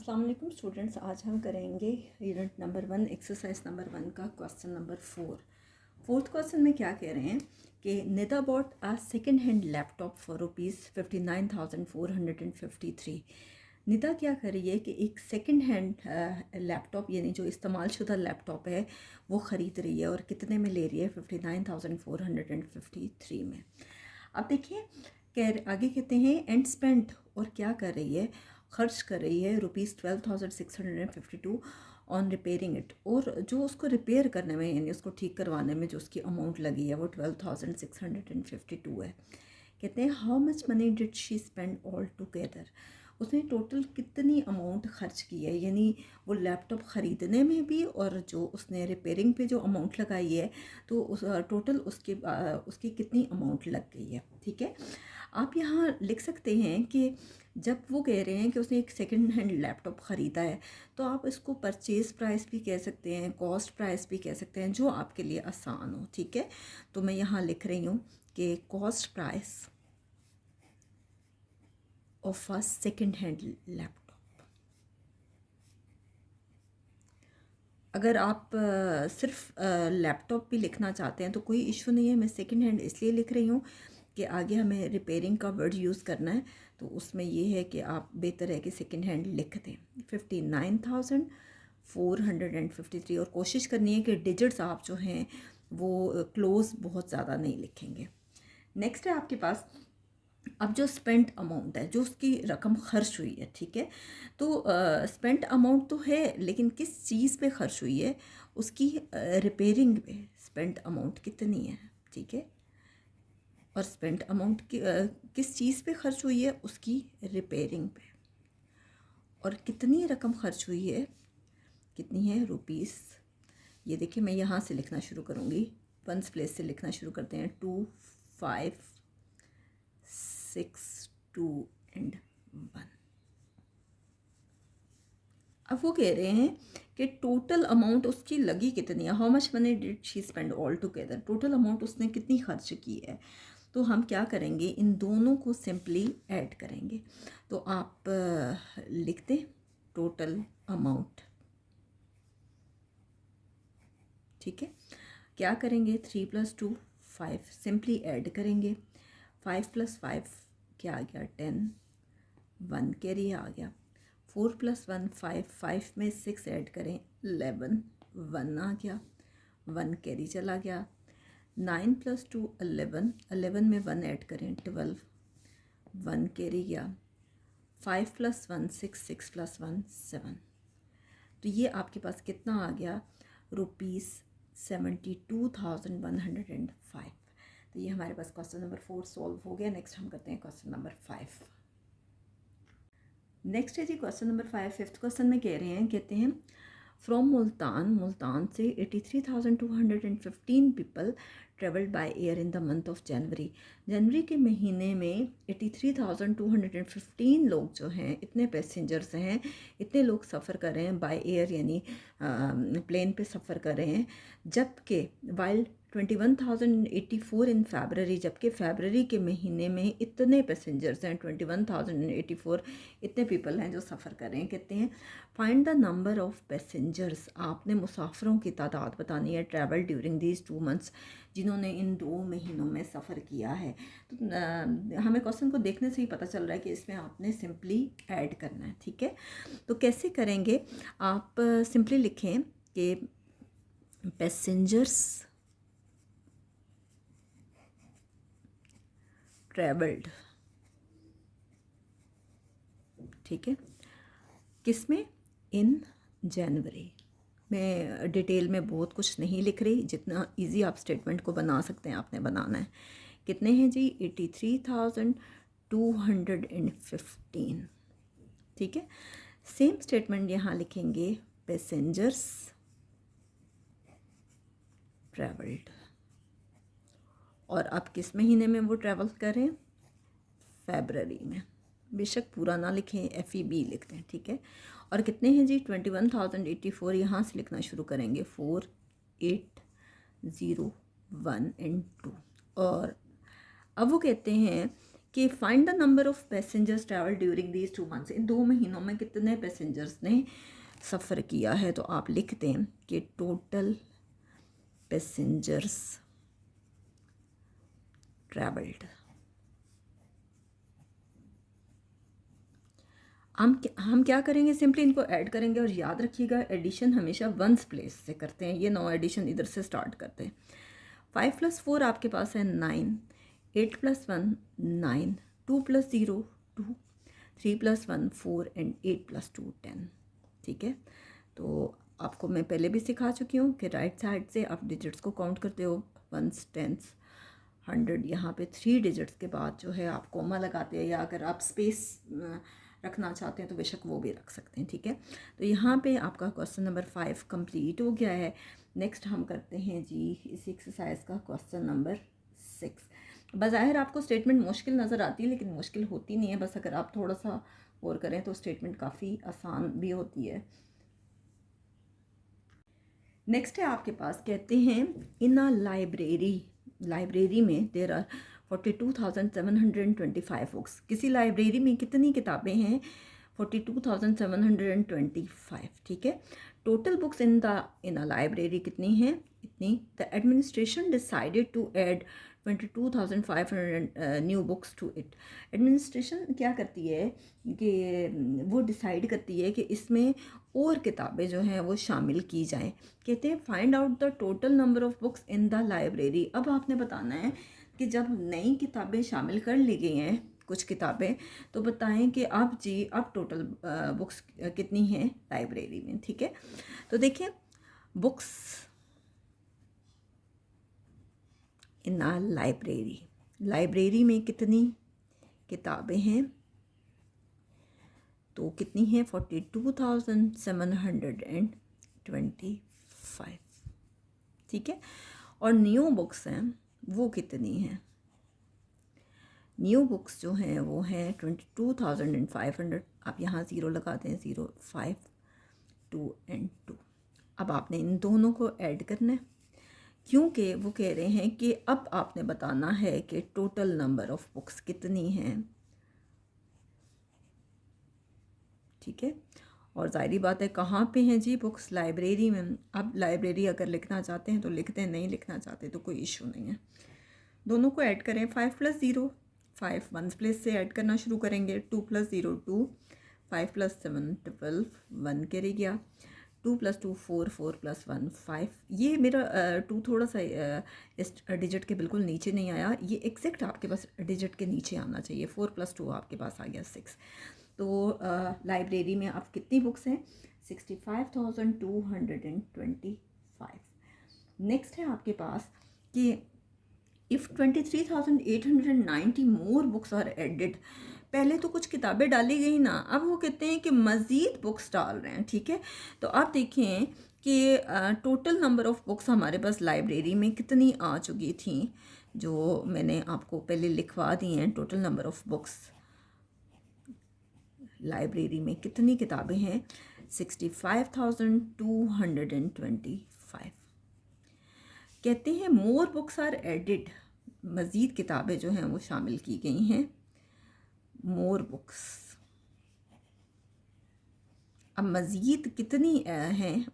अस्सलाम वालेकुम स्टूडेंट्स, आज हम करेंगे यूनिट नंबर 1 एक्सरसाइज नंबर 1 का क्वेश्चन नंबर 4। क्वेश्चन में क्या कह रहे हैं कि Nida bought a second hand laptop for ₹59,453। Nida क्या कर रही है कि एक सेकेंड हैंड लैपटॉप यानी जो इस्तेमालशुदा लैपटॉप है वो ख़रीद रही है और कितने में ले रही है 59,453 में। अब देखिए आगे कहते हैं एंड स्पेंड और क्या कर रही है, खर्च कर रही है ₹12,652 ऑन रिपेयरिंग इट, और जो उसको रिपेयर करने में यानी उसको ठीक करवाने में जो उसकी अमाउंट लगी है वो 12,652 है। कहते हैं how much money did she spend all together, उसने टोटल कितनी अमाउंट खर्च की है, यानी वो लैपटॉप ख़रीदने में भी और जो उसने रिपेयरिंग पे जो अमाउंट लगाई है तो उस टोटल उसकी कितनी अमाउंट लग गई है। ठीक है, आप यहाँ लिख सकते हैं कि जब वो कह रहे हैं कि उसने एक सेकंड हैंड लैपटॉप ख़रीदा है तो आप इसको परचेज़ प्राइस भी कह सकते हैं, कॉस्ट प्राइस भी कह सकते हैं, जो आपके लिए आसान हो। ठीक है, तो मैं यहाँ लिख रही हूँ कि cost price of a second hand laptop. अगर आप सिर्फ लैपटॉप भी लिखना चाहते हैं तो कोई इशू नहीं है, मैं सेकंड हैंड इसलिए लिख रही हूँ कि आगे हमें रिपेयरिंग का वर्ड यूज़ करना है, तो उसमें ये है कि आप बेहतर है कि सेकंड हैंड लिख दें 59,453, और कोशिश करनी है कि डिजिट्स आप जो हैं वो क्लोज बहुत ज़्यादा नहीं लिखेंगे। नेक्स्ट है आपके पास अब जो स्पेंट अमाउंट है, जो उसकी रकम खर्च हुई है। ठीक है, तो स्पेंट अमाउंट तो है लेकिन किस चीज़ पे खर्च हुई है, उसकी रिपेयरिंग पे स्पेंट अमाउंट कितनी है। ठीक है, और स्पेंट अमाउंट किस चीज़ पे खर्च हुई है, उसकी रिपेयरिंग पे, और कितनी रकम खर्च हुई है, कितनी है रुपीस। ये देखिए मैं यहाँ से लिखना शुरू करूँगी, वंस प्लेस से लिखना शुरू करते हैं, 2 5 6 2 एंड 1। अब वो कह रहे हैं कि टोटल अमाउंट उसकी लगी कितनी है, how much money did she spend all together, total amount उसने कितनी खर्च की है। तो हम क्या करेंगे, इन दोनों को सिंपली ऐड करेंगे। तो आप लिख दें टोटल अमाउंट। ठीक है, क्या करेंगे, 3 + 2 5, सिंपली ऐड करेंगे। 5 + 5 क्या आ गया, 10, 1 कैरी आ गया। 4 + 1 5, 5 में 6 ऐड करें 11, 1 आ गया, 1 कैरी चला गया। 9 + 2 11, 11 में 1 ऐड करें 12, 1 कैरी गया। 5 + 1 6, 6 + 1 7। तो ये आपके पास कितना आ गया, ₹72,105। तो ये हमारे पास क्वेश्चन नंबर 4 सॉल्व हो गया। नेक्स्ट हम करते हैं क्वेश्चन नंबर 5। नेक्स्ट है जी क्वेश्चन नंबर 5। फिफ्थ क्वेश्चन में कह रहे हैं, कहते हैं फ्रॉम मुल्तान से 83,215 people travelled by air in the month of January के महीने में 83,215 लोग जो हैं, इतने पैसेंजर्स हैं, इतने लोग सफ़र कर रहे हैं बाय एयर यानी प्लेन पे सफ़र कर रहे हैं, जबकि वाइल 21,084 इन फरवरी, जबकि फरवरी के महीने में इतने पैसेंजर्स हैं 21,084, इतने पीपल हैं जो सफ़र कर रहे हैं। कहते हैं find the number of passengers, आपने मुसाफिरों की तादाद बतानी है ट्रैवल ड्यूरिंग दीज 2 मंथ्स, जिन्होंने इन 2 महीनों में सफ़र किया है। तो हमें क्वेश्चन को देखने से ही पता चल रहा है कि इसमें आपने सिंपली ऐड करना है। ठीक है, तो कैसे करेंगे, आप सिंपली लिखें कि पैसेंजर्स ट्रेवल्ड, ठीक है, किस में, इन जनवरी। मैं डिटेल में बहुत कुछ नहीं लिख रही, जितना इजी आप स्टेटमेंट को बना सकते हैं आपने बनाना है। कितने हैं जी, 83,215। ठीक है, सेम स्टेटमेंट यहाँ लिखेंगे, पैसेंजर्स ट्रेवल्ड, और अब किस महीने में वो ट्रैवल करें, फरवरी में। बेशक पूरा ना लिखें, FEB लिख दें। ठीक है, और कितने हैं जी, 21,084, यहाँ से लिखना शुरू करेंगे 4 8 0 1 एंड 2। और अब वो कहते हैं कि find the number of passengers travel during these 2 months, इन 2 महीनों में कितने पैसेंजर्स ने सफ़र किया है। तो आप लिखते हैं कि टोटल पैसेंजर्स ट्रैवल्ड। हम क्या करेंगे, सिंपली इनको ऐड करेंगे। और याद रखिएगा एडिशन हमेशा वंस प्लेस से करते हैं, ये नो एडिशन इधर से स्टार्ट करते हैं। 5 + 4 आपके पास है 9, 8 + 1 9, 2 + 0 2, 3 + 1 4 एंड 8 + 2 10। ठीक है, तो आपको मैं पहले भी सिखा चुकी हूँ कि राइट साइड से आप डिजिट्स को काउंट करते हो, वंस, टेंस, 100। यहाँ पे 3 डिजिट्स के बाद जो है आप कॉमा लगाते हैं, या अगर आप स्पेस रखना चाहते हैं तो बेशक वो भी रख सकते हैं। ठीक है, तो यहाँ पे आपका क्वेश्चन नंबर 5 कंप्लीट हो गया है। नेक्स्ट हम करते हैं जी इस एक्सरसाइज का क्वेश्चन नंबर 6। बज़ाहिर आपको स्टेटमेंट मुश्किल नज़र आती है, लेकिन मुश्किल होती नहीं है, बस अगर आप थोड़ा सा गौर करें तो स्टेटमेंट काफ़ी आसान भी होती है। नेक्स्ट है आपके पास, कहते हैं इन अ लाइब्रेरी में देयर आर 42,725 बुक्स। किसी लाइब्रेरी में कितनी किताबें हैं, 42,725। ठीक है, total books in a library कितनी हैं, इतनी। The administration decided to add 22,500 new books to it. Administration क्या करती है कि वो डिसाइड करती है कि इसमें और किताबें जो हैं वो शामिल की जाएं। कहते हैं find out the total number of books in the library. अब आपने बताना है कि जब नई किताबें शामिल कर ली गई हैं कुछ किताबें, तो बताएं कि अब टोटल बुक्स कितनी हैं लाइब्रेरी में। ठीक है, तो देखिए बुक्स इन अ लाइब्रेरी में कितनी किताबें हैं, तो कितनी है 42,725। ठीक है, और न्यू बुक्स हैं वो कितनी हैं, न्यू बुक्स जो हैं वो हैं 22,500। आप यहाँ 0 लगाते हैं, 0 5 2 एंड 2। अब आपने इन दोनों को ऐड करना है, क्योंकि वो कह रहे हैं कि अब आपने बताना है कि टोटल नंबर ऑफ बुक्स कितनी हैं। ठीक है, और ज़ाहिरी बात है कहाँ पे हैं जी बुक्स, लाइब्रेरी में। अब लाइब्रेरी अगर लिखना चाहते हैं तो लिखते हैं, नहीं लिखना चाहते तो कोई इशू नहीं है। दोनों को ऐड करें, 5 + 0 5, वंस प्लेस से ऐड करना शुरू करेंगे। 2 + 0 2, 5 + 7 12, 1 कैरी गया। 2 + 2 4, 4 + 1 5। ये मेरा 2 थोड़ा सा इस डिजिट के बिल्कुल नीचे नहीं आया, ये एग्जैक्ट आपके पास डिजिट के नीचे आना चाहिए। 4 + 2 आपके पास आ गया 6। तो लाइब्रेरी में अब कितनी बुक्स हैं, 65,225। नेक्स्ट है आपके पास कि if 23,890 more books are added. पहले तो कुछ किताबें डाली गई ना, अब वो कहते हैं कि मज़ीद बुक्स डाल रहे हैं। ठीक है, तो आप देखें कि टोटल नंबर ऑफ़ बुक्स हमारे पास लाइब्रेरी में कितनी आ चुकी थी, जो मैंने आपको पहले लिखवा दी हैं। Total number of books library में कितनी किताबें हैं, 65,225। कहते हैं मोर बुक्स आर एडिड, मज़ीद किताबें जो हैं वो शामिल की गई हैं। मोर बुक्स, अब मज़ीद कितनी हैं,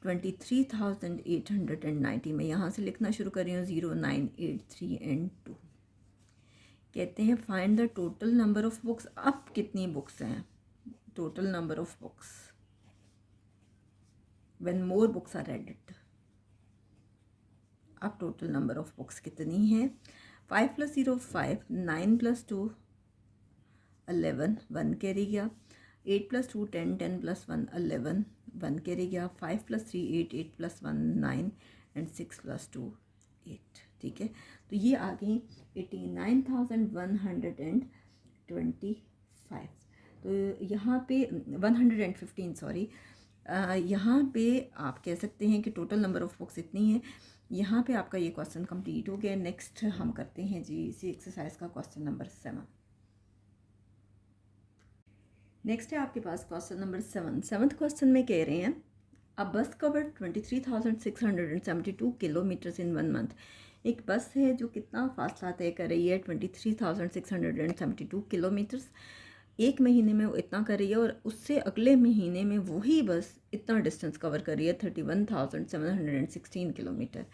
23,890 में। यहाँ से लिखना शुरू कर रही हूँ, 0 9 8 3 एंड 2। कहते हैं find the total number of books. अब कितनी बुक्स हैं, total number of books when more books are added. अब टोटल नंबर ऑफ़ बुक्स कितनी हैं, 5 + 0 5, 9 + 2 11, 1 कैरी गया। 8 + 2 10, 10 + 1 11, 1 कैरी गया। 5 + 3 8, 8 + 1 9 एंड 6 + 2 8। ठीक है, तो ये आ गई 89,125। तो यहाँ पे 115 सॉरी, यहाँ पे आप कह सकते हैं कि टोटल नंबर ऑफ़ बुक्स इतनी है। यहाँ पे आपका ये क्वेश्चन कंप्लीट हो गया। नेक्स्ट हम करते हैं जी इसी एक्सरसाइज का क्वेश्चन नंबर 7। नेक्स्ट है आपके पास क्वेश्चन नंबर 7। सेवन्थ क्वेश्चन में कह रहे हैं अ बस कवर्ड 23,672 किलोमीटर्स इन 1 मंथ। एक बस है जो कितना फासला तय कर रही है 23,672 किलोमीटर्स, एक महीने में वो इतना कर रही है, और उससे अगले महीने में वही बस इतना डिस्टेंस कवर कर रही है 31,716 किलोमीटर।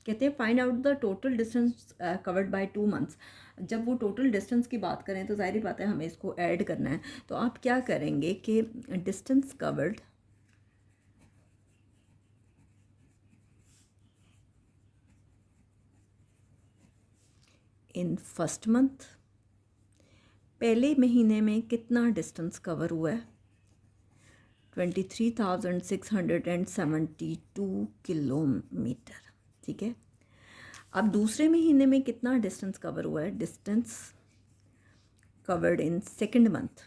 कहते हैं find out the total distance covered by 2 months. जब वो टोटल डिस्टेंस की बात करें तो ज़ाहिर बात है हमें इसको ऐड करना है। तो आप क्या करेंगे कि distance covered in first month, पहले महीने में कितना डिस्टेंस कवर हुआ है 23,672 किलोमीटर, ठीक है। अब दूसरे महीने में कितना डिस्टेंस कवर हुआ है, distance covered in second month,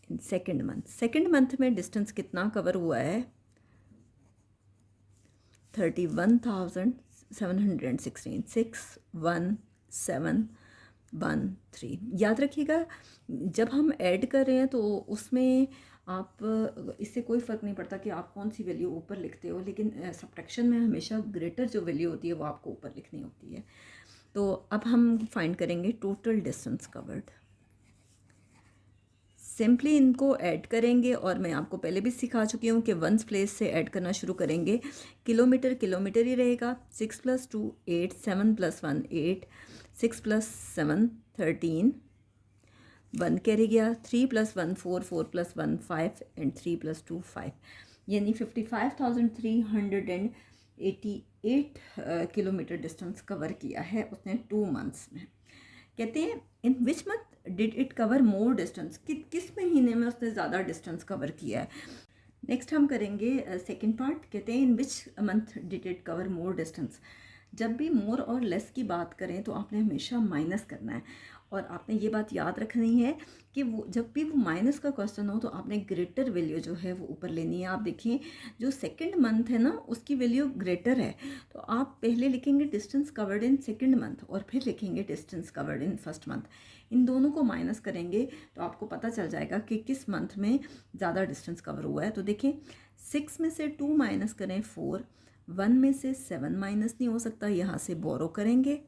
in second month में डिस्टेंस कितना कवर हुआ है 31,716, 61713। याद रखिएगा जब हम ऐड कर रहे हैं तो उसमें आप इससे कोई फ़र्क नहीं पड़ता कि आप कौन सी वैल्यू ऊपर लिखते हो, लेकिन सब्ट्रैक्शन में हमेशा ग्रेटर जो वैल्यू होती है वो आपको ऊपर लिखनी होती है। तो अब हम फाइंड करेंगे टोटल डिस्टेंस कवर्ड। सिंपली इनको ऐड करेंगे, और मैं आपको पहले भी सिखा चुकी हूँ कि वंस प्लेस से ऐड करना शुरू करेंगे। किलोमीटर किलोमीटर ही रहेगा, 6 + 2 8, 7 + 1 8, 6 + 7 13, 1 कैरी गया, 3 + 1 4, 4 + 1 5 एंड 3 + 2 5, यानी 55,388 किलोमीटर डिस्टेंस कवर किया है उसने 2 मंथ्स में। कहते हैं in which month did it cover more distance, किस महीने में उसने ज़्यादा डिस्टेंस कवर किया है। नेक्स्ट हम करेंगे सेकंड पार्ट। कहते हैं in which month did it cover more distance. जब भी मोर और लेस की बात करें तो आपने हमेशा माइनस करना है, और आपने ये बात याद रखनी है कि वो जब भी वो माइनस का क्वेश्चन हो तो आपने ग्रेटर वैल्यू जो है वो ऊपर लेनी है। आप देखिए जो सेकंड मंथ है ना उसकी वैल्यू ग्रेटर है, तो आप पहले लिखेंगे distance covered in second month और फिर लिखेंगे distance covered in first month. इन दोनों को माइनस करेंगे तो आपको पता चल जाएगा कि किस मंथ में ज़्यादा डिस्टेंस कवर हुआ है। तो देखिए 6 में से 2 माइनस करें 4, 1 में से 7 माइनस नहीं हो सकता, यहाँ से बोरो करेंगे,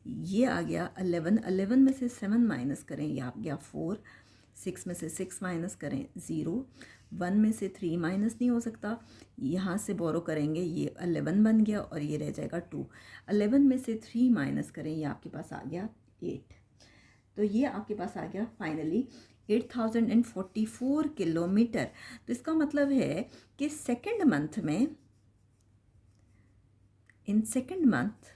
ये आ गया 11, 11 में से 7 माइनस करें, ये आ गया 4, 6 में से 6 माइनस करें 0, 1 में से 3 माइनस नहीं हो सकता, यहाँ से बोरो करेंगे, ये 11 बन गया और ये रह जाएगा 2, 11 में से 3 माइनस करें, ये आपके पास आ गया 8। तो ये आपके पास आ गया फाइनली 8,044 किलोमीटर। तो इसका मतलब है कि सेकंड मंथ में, इन सेकंड मंथ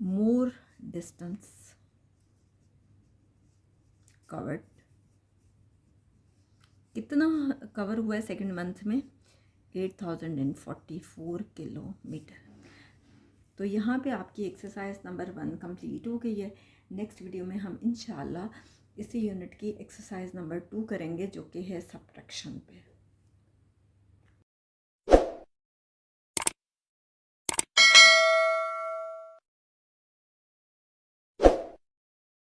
मोर डिस्टेंस कवर्ड, कितना कवर हुआ है सेकंड मंथ में 8,044 किलोमीटर। तो यहाँ पे आपकी एक्सरसाइज नंबर 1 कंप्लीट हो गई है। नेक्स्ट वीडियो में हम इंशाल्लाह इसी यूनिट की एक्सरसाइज नंबर 2 करेंगे जो कि है सब्ट्रैक्शन पे।